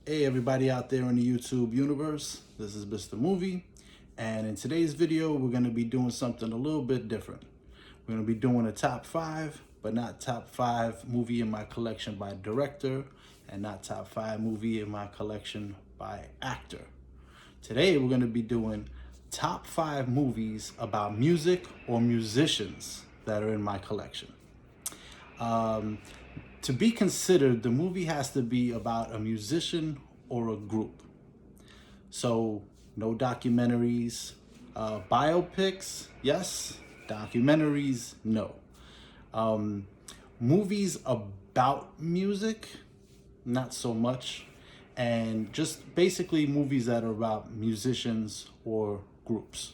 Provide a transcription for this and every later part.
Hey everybody out there in the YouTube universe, this is Mr. Movie, and in today's video we're going to be doing something a little bit different. We're going to be doing a top 5, but not top 5 movie in my collection by director, and not top 5 movie in my collection by actor. Today we're going to be doing top 5 movies about music or musicians that are in my collection. To be considered, the movie has to be about a musician or a group. So no documentaries, biopics, yes, documentaries, no. Movies about music, not so much. And just basically movies that are about musicians or groups.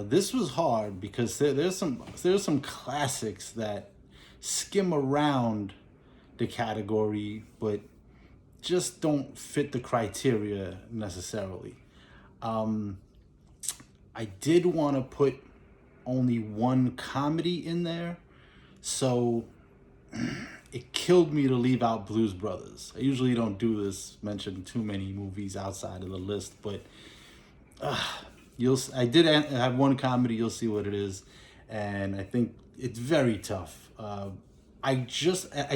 This was hard because there's some classics that skim around the category, but just don't fit the criteria necessarily. I did want to put only one comedy in there, so it killed me to leave out Blues Brothers. I usually don't do this, mention too many movies outside of the list, but I did have one comedy. You'll see what it is, and I think it's very tough. I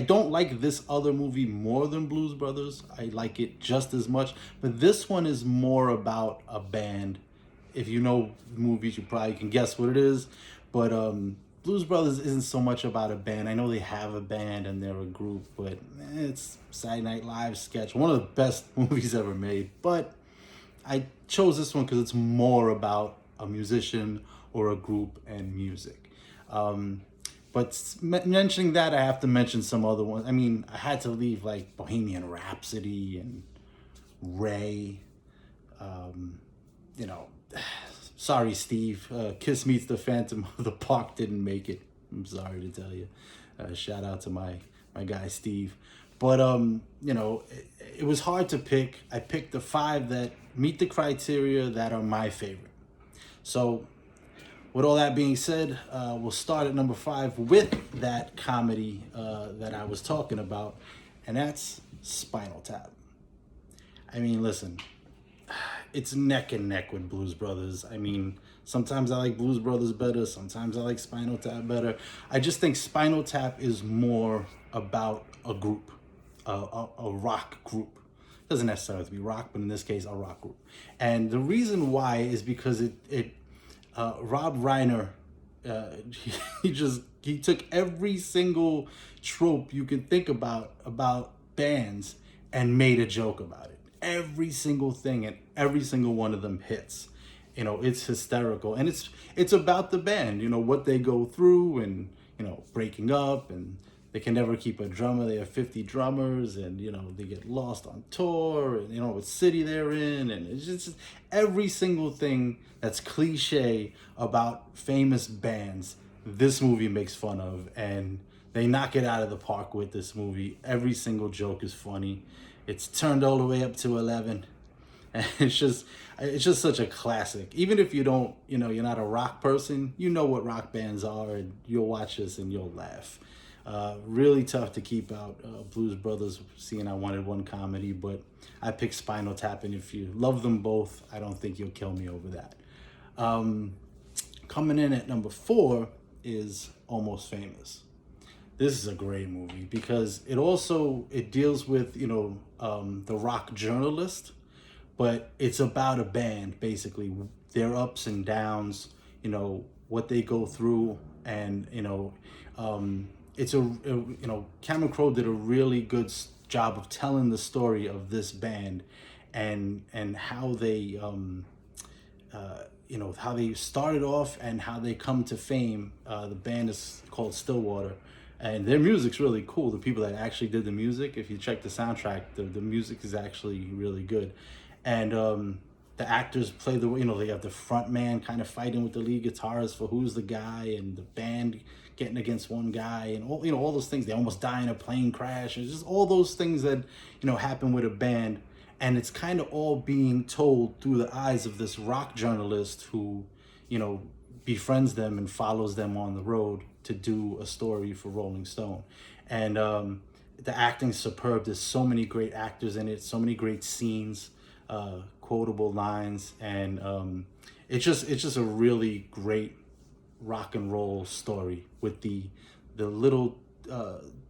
don't like this other movie more than Blues Brothers. I like it just as much, but this one is more about a band. If you know movies, you probably can guess what it is, but Blues Brothers isn't so much about a band. I know they have a band and they're a group, but it's Saturday Night Live sketch, one of the best movies ever made. But I chose this one because it's more about a musician or a group and music. But mentioning that, I have to mention some other ones. I mean, I had to leave like Bohemian Rhapsody and Ray. Sorry, Steve. Kiss Meets the Phantom of the Park didn't make it. I'm sorry to tell you. Shout out to my guy Steve. But it was hard to pick. I picked the 5 that meet the criteria that are my favorite. So, with all that being said, we'll start at number 5 with that comedy that I was talking about, and that's Spinal Tap. I mean, listen, it's neck and neck with Blues Brothers. I mean, sometimes I like Blues Brothers better, sometimes I like Spinal Tap better. I just think Spinal Tap is more about a group, a rock group. Doesn't necessarily have to be rock, but in this case, a rock group. And the reason why is because Rob Reiner, he took every single trope you can think about bands and made a joke about it. Every single thing, and every single one of them hits. It's hysterical, and it's about the band. What they go through, and breaking up, and they can never keep a drummer. They have 50 drummers, and they get lost on tour, and what city they're in, and it's just every single thing that's cliche about famous bands. This movie makes fun of, and they knock it out of the park with this movie. Every single joke is funny. It's turned all the way up to 11, and it's just such a classic. Even if you don't, you're not a rock person, you know what rock bands are, and you'll watch this and you'll laugh. Really tough to keep out Blues Brothers, seeing I wanted one comedy, but I picked Spinal Tap, and if you love them both, I don't think you'll kill me over that. Coming in at number 4 is Almost Famous. This is a great movie because it deals with the rock journalist, but it's about a band, basically their ups and downs, what they go through, and it's Cameron Crowe did a really good job of telling the story of this band, and how they how they started off and how they come to fame. The band is called Stillwater, and their music's really cool. The people that actually did the music, if you check the soundtrack, the music is actually really good. And the actors play they have the front man kind of fighting with the lead guitarist for who's the guy, and the band getting against one guy, and all those things. They almost die in a plane crash. It's just all those things that happen with a band, and it's kind of all being told through the eyes of this rock journalist who befriends them and follows them on the road to do a story for Rolling Stone. And the acting's superb. There's so many great actors in it, so many great scenes, quotable lines, and it's just a really great rock and roll story, with the little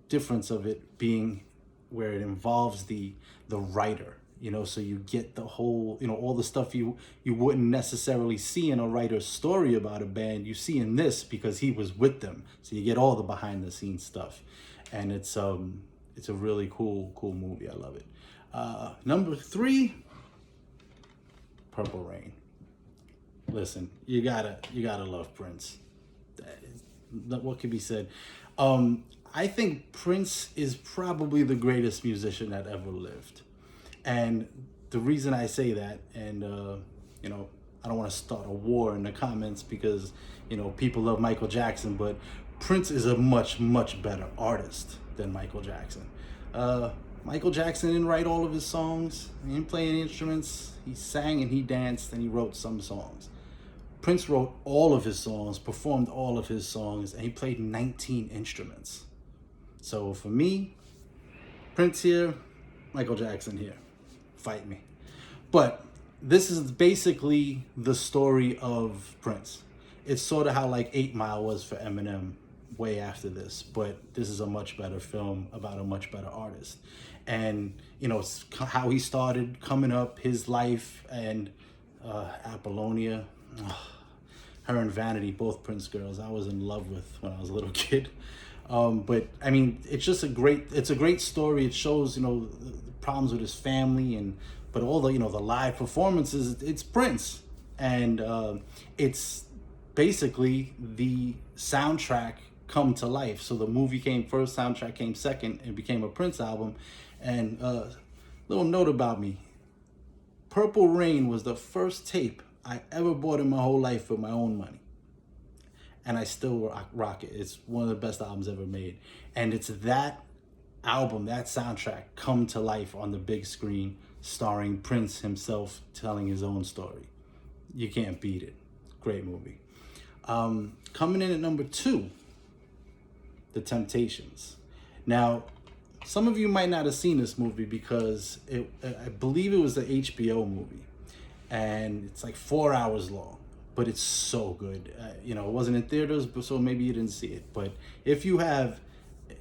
difference of it being where it involves the writer, so you get the whole, all the stuff you wouldn't necessarily see in a writer's story about a band, you see in this because he was with them, so you get all the behind the scenes stuff. And it's a really cool movie. I love it. Number 3, Purple Rain. Listen, you gotta love Prince. What could be said? I think Prince is probably the greatest musician that ever lived. And the reason I say that, and I don't want to start a war in the comments because people love Michael Jackson, but Prince is a much better artist than Michael Jackson. Michael Jackson didn't write all of his songs. He didn't play any instruments. He sang and he danced and he wrote some songs. Prince wrote all of his songs, performed all of his songs, and he played 19 instruments. So for me, Prince here, Michael Jackson here. Fight me. But this is basically the story of Prince. It's sort of how like 8 Mile was for Eminem way after this, but this is a much better film about a much better artist. And it's how he started coming up, his life, and Apollonia, her and Vanity, both Prince girls I was in love with when I was a little kid. But I mean, it's a great story. It shows the problems with his family, but all the the live performances. It's Prince, and it's basically the soundtrack come to life. So the movie came first, soundtrack came second, and became a Prince album. And little note about me: Purple Rain was the first tape I ever bought in my whole life with my own money. And I still rock it. It's one of the best albums ever made. And it's that album, that soundtrack, come to life on the big screen, starring Prince himself telling his own story. You can't beat it. Great movie. Coming in at number 2, The Temptations. Now, some of you might not have seen this movie because I believe it was the HBO movie. And it's like 4 hours long. But it's so good. It wasn't in theaters, so maybe you didn't see it. But if you have,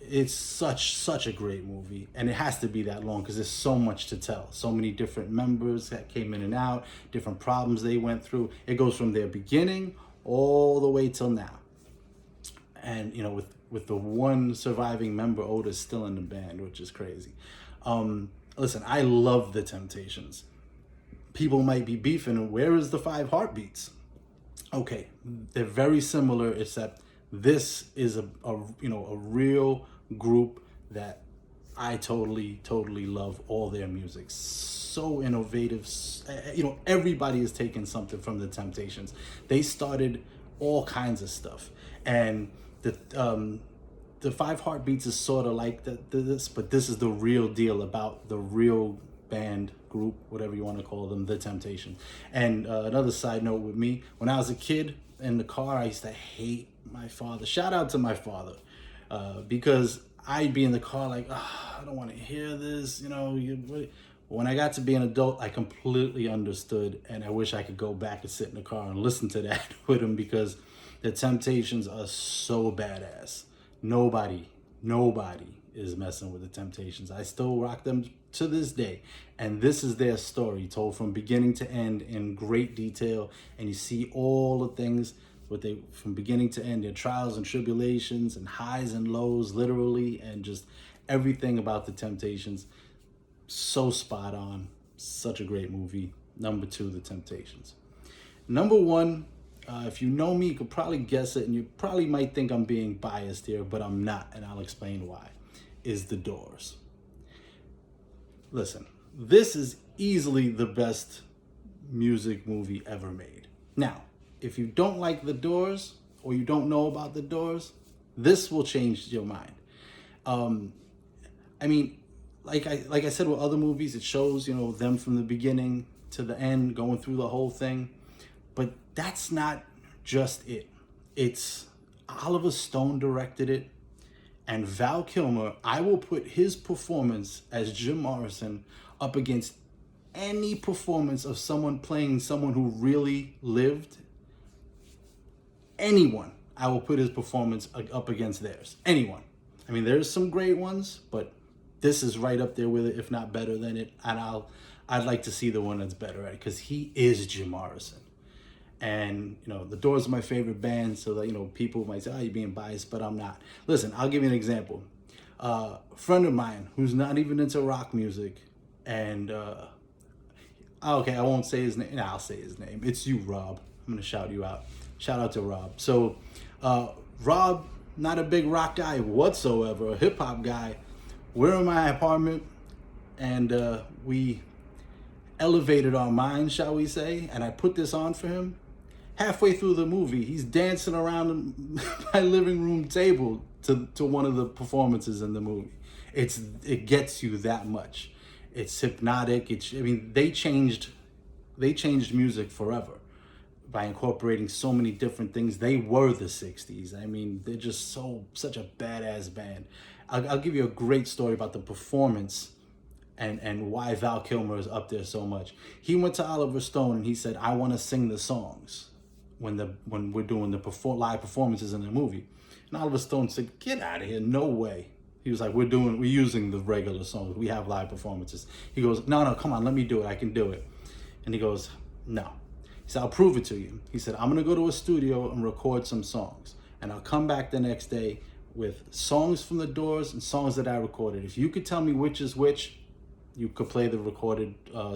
it's such a great movie. And it has to be that long because there's so much to tell. So many different members that came in and out, different problems they went through. It goes from their beginning all the way till now. And, with the one surviving member, Otis, still in the band, which is crazy. Listen, I love The Temptations. People might be beefing, where is the 5 Heartbeats? Okay, they're very similar, except this is a real group that I totally love all their music. So innovative. Everybody is taking something from The Temptations. They started all kinds of stuff, and the 5 Heartbeats is sort of like this, but this is the real deal about the real band, group, whatever you want to call them, The Temptations. And another side note with me, when I was a kid in the car, I used to hate my father. Shout out to my father, because I'd be in the car like, I don't want to hear this, When I got to be an adult, I completely understood, and I wish I could go back and sit in the car and listen to that with him, because The Temptations are so badass. Nobody is messing with The Temptations. I still rock them to this day. And this is their story, told from beginning to end in great detail. And you see all the things from beginning to end, their trials and tribulations and highs and lows, literally, and just everything about The Temptations. So spot on. Such a great movie. Number 2, The Temptations. Number 1, if you know me, you could probably guess it, and you probably might think I'm being biased here, but I'm not, and I'll explain why, is The Doors. Listen, this is easily the best music movie ever made. Now, if you don't like The Doors, or you don't know about The Doors, this will change your mind. I mean, like I said with other movies, it shows, them from the beginning to the end, going through the whole thing. But that's not just it. It's Oliver Stone directed it, And Val Kilmer, I will put his performance as Jim Morrison up against any performance of someone playing someone who really lived. Anyone, I will put his performance up against theirs. Anyone. I mean, there's some great ones, but this is right up there with it, if not better than it. And I'd like to see the one that's better at it, because he is Jim Morrison. And, you know, the Doors are my favorite band, so that, you know, people might say, oh, you're being biased, but I'm not. Listen, I'll give you an example. A friend of mine who's not even into rock music, and, okay, I won't say his name. No, I'll say his name. It's you, Rob. I'm going to shout you out. Shout out to Rob. So, Rob, not a big rock guy whatsoever, a hip-hop guy. We're in my apartment, and we elevated our minds, shall we say, and I put this on for him. Halfway through the movie, he's dancing around my living room table to one of the performances in the movie. It gets you that much. It's hypnotic. They changed music forever by incorporating so many different things. They were the 60s. I mean, they're just such a badass band. I'll give you a great story about the performance and why Val Kilmer is up there so much. He went to Oliver Stone and he said, I want to sing the songs when we're doing the live performances in the movie. And Oliver Stone said, get out of here, no way. He was like, we're using the regular songs. We have live performances. He goes, no, come on, let me do it. I can do it. And he goes, no. He said, I'll prove it to you. He said, I'm going to go to a studio and record some songs. And I'll come back the next day with songs from the Doors and songs that I recorded. If you could tell me which is which, you could play the recorded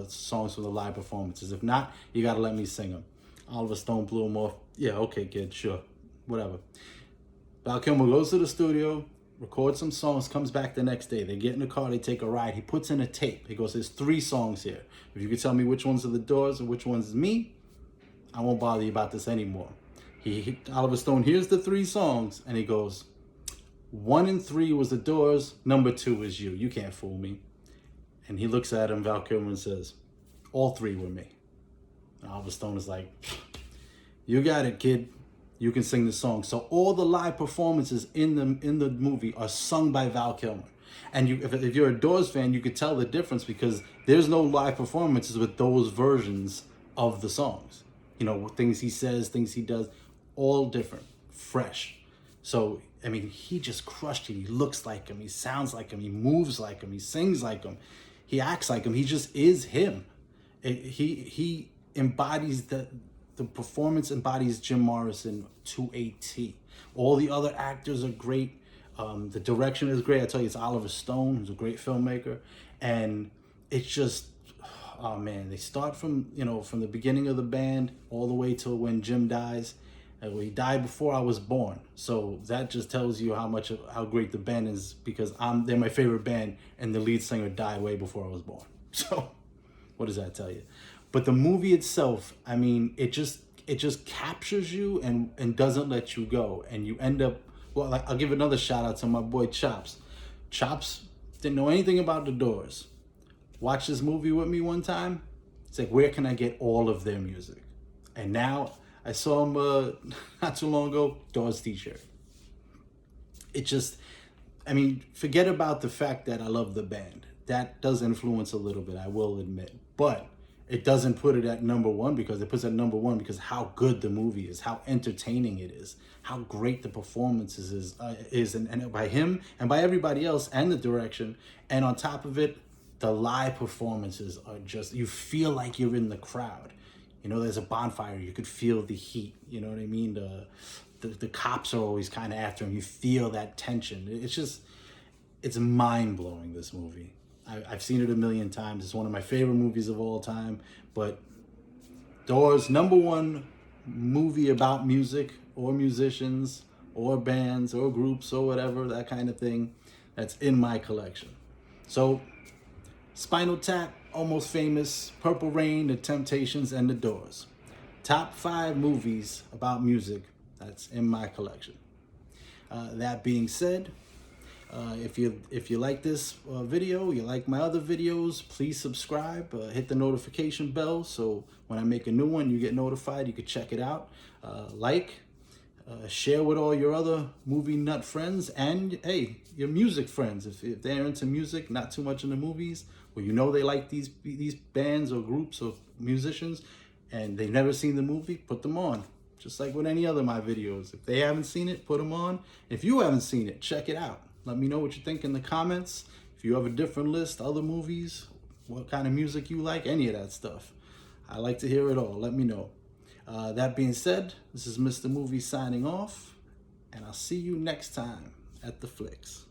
songs from the live performances. If not, you got to let me sing them. Oliver Stone blew him off. Yeah, okay, kid, sure, whatever. Val Kilmer goes to the studio, records some songs, comes back the next day. They get in the car, they take a ride. He puts in a tape. He goes, there's 3 songs here. If you could tell me which ones are the Doors and which ones is me, I won't bother you about this anymore. Oliver Stone hears the 3 songs, and he goes, 1 and 3 was the Doors, number 2 is you. You can't fool me. And he looks at him, Val Kilmer, and says, all 3 were me. And Oliver Stone is like, you got it, kid. You can sing the song. So all the live performances in the movie are sung by Val Kilmer. And if you're a Doors fan, you could tell the difference, because there's no live performances with those versions of the songs. You know, things he says, things he does, all different, fresh. So, I mean, he just crushed it. He looks like him. He sounds like him. He moves like him. He sings like him. He acts like him. He just is him. He embodies the performance embodies Jim Morrison to a T. All the other actors are great. The direction is great. I tell you, it's Oliver Stone, who's a great filmmaker. And it's just, oh man, they start from the beginning of the band all the way till when Jim dies. He died before I was born. So that just tells you how great the band is, because they're my favorite band, and the lead singer died way before I was born. So what does that tell you? But the movie itself, I mean, it just captures you and doesn't let you go. And you end up, well, I'll give another shout out to my boy Chops. Chops didn't know anything about the Doors. Watched this movie with me one time. It's like, where can I get all of their music? And now I saw him not too long ago, Doors t-shirt. It just, I mean, forget about the fact that I love the band. That does influence a little bit, I will admit. But it doesn't put it at number 1, because it puts it at number 1 because how good the movie is, how entertaining it is, how great the performances is and by him and by everybody else, and the direction. And on top of it, the live performances are just, you feel like you're in the crowd. You know, there's a bonfire, you could feel the heat, you know what I mean? The cops are always kind of after him. You feel that tension. It's mind-blowing, this movie. I've seen it a million times. It's one of my favorite movies of all time. But Doors, number 1 movie about music or musicians or bands or groups or whatever, that kind of thing, that's in my collection. So, Spinal Tap, Almost Famous, Purple Rain, The Temptations, and The Doors. Top 5 movies about music that's in my collection. That being said, if you like this video, you like my other videos, please subscribe, hit the notification bell, so when I make a new one, you get notified. You can check it out. Share with all your other movie nut friends and, hey, your music friends. If they're into music, not too much into movies, or you know they like these bands or groups or musicians, and they've never seen the movie, put them on. Just like with any other of my videos. If they haven't seen it, put them on. If you haven't seen it, check it out. Let me know what you think in the comments. If you have a different list, other movies, what kind of music you like, any of that stuff. I like to hear it all. Let me know. That being said, this is Mr. Movie signing off, and I'll see you next time at the Flicks.